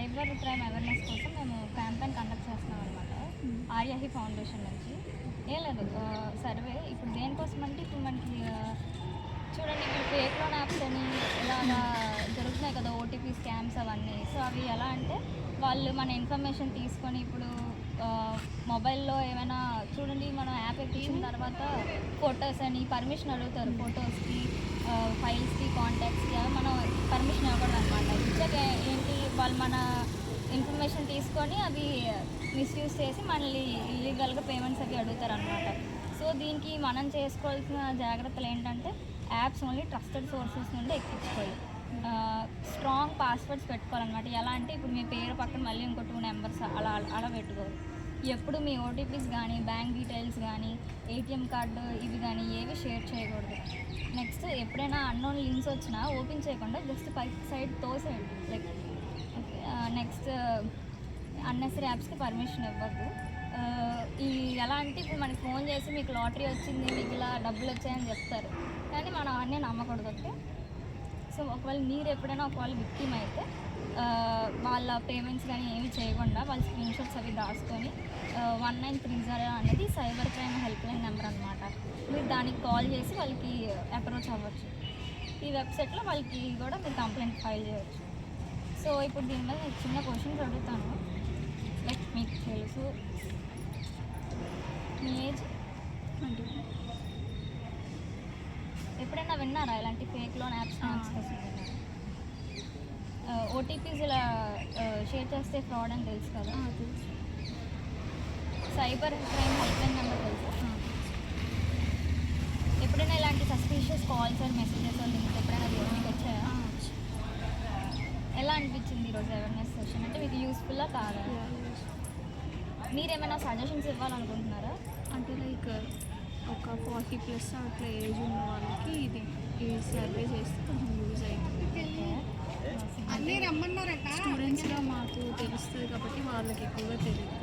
Cyber crime awareness కోసం మేము campaign conduct చేస్తున్నాం అనమాట. ఆర్యాహి ఫౌండేషన్ నుంచి. ఏం లేదు, సర్వే ఇప్పుడు దేనికోసం అంటే ఇప్పుడు మనకి చూడండి, ఇప్పుడు ఫేక్ లోన్ యాప్స్ అని ఇలాగా జరుగుతున్నాయి కదా, ఓటీపీ స్కామ్స్ అవన్నీ. సో అవి ఎలా అంటే వాళ్ళు మన ఇన్ఫర్మేషన్ తీసుకొని ఇప్పుడు మొబైల్లో ఏమైనా చూడండి, మనం యాప్ ఎక్కించిన తర్వాత ఫొటోస్ అని పర్మిషన్ అడుగుతారు. ఫొటోస్కి, ఫైల్స్కి, కాంటాక్ట్స్కి అవి మనం పర్మిషన్ ఇవ్వకూడదు అనమాట. ఇచ్చాక ఏంటి, వాళ్ళు మన ఇన్ఫర్మేషన్ తీసుకొని అవి మిస్యూజ్ చేసి మళ్ళీ ఇల్లీగల్గా పేమెంట్స్ అవి అడుగుతారు అనమాట. సో దీనికి మనం చేసుకోవాల్సిన జాగ్రత్తలు ఏంటంటే యాప్స్ ఓన్లీ ట్రస్టెడ్ సోర్సెస్ నుండి ఎక్కించుకోవాలి. స్ట్రాంగ్ పాస్వర్డ్స్ పెట్టుకోవాలన్నమాట. ఎలా అంటే ఇప్పుడు మీ పేరు పక్కన మళ్ళీ ఇంకో 2 నెంబర్స్ అలా పెట్టుకోవాలి. ఎప్పుడు మీ ఓటీపీస్ కానీ, బ్యాంక్ డీటెయిల్స్ కానీ, ఏటీఎం కార్డు ఇవి కానీ ఏవి షేర్ చేయకూడదు. నెక్స్ట్ ఎప్పుడైనా అన్నోన్ లింక్స్ వచ్చినా ఓపెన్ చేయకుండా జస్ట్ పై సైడ్ తోసేయండి. లైక్ నెక్స్ట్ అన్నెసరీ యాప్స్కి పర్మిషన్ ఇవ్వద్దు. ఈ ఎలా అంటే ఇప్పుడు మనకి ఫోన్ చేసి మీకు లాటరీ వచ్చింది, మీకు ఇలా డబ్బులు వచ్చాయని చెప్తారు, కానీ మనం అన్నీ నమ్మకూడదు. ఓకే, సో ఒకవేళ మీరు ఎప్పుడైనా విక్టిమ్ అయితే వాళ్ళ పేమెంట్స్ కానీ ఏమి చేయకుండా వాళ్ళ స్క్రీన్ షాట్స్ అవి దాచుకొని 1930 అనేది cyber crime help line number అనమాట. మీరు దానికి కాల్ చేసి వాళ్ళకి అప్రోచ్ అవ్వచ్చు. ఈ వెబ్సైట్లో వాళ్ళకి కూడా మీరు కంప్లైంట్ ఫైల్ చేయవచ్చు. సో ఇప్పుడు దీని మీద నేను చిన్న క్వశ్చన్స్ అడుగుతాను. లైక్ మీకు తెలుసు, మీ ఏజ్ 20. ఎప్పుడైనా విన్నారా ఇలాంటి ఫేక్ లోన్ యాప్స్ కోసం? ఓటీపీస్ ఇలా షేర్ చేస్తే ఫ్రాడ్ అని తెలుసు కదా. తెలుసు. Cyber crime help line number తెలుసా? ఎప్పుడైనా ఇలాంటి suspicious calls and messages links ఎప్పుడైనా మీకు వచ్చాయా? ఎలా అనిపించింది ఈరోజు అవేర్నెస్ సెషన్? అంటే మీకు యూస్ఫుల్లా కాదా? మీరేమైనా సజెషన్స్ ఇవ్వాలనుకుంటున్నారా? అంటే లైక్ ఒక 40+ అట్లా ఏజ్ ఉన్న వాళ్ళకి ఈ సర్వే చేస్తే కొంచెం యూజ్ అవుతుంది. స్టూడెంట్స్గా మాకు తెలుస్తుంది కాబట్టి వాళ్ళకి ఎక్కువగా తెలియదు.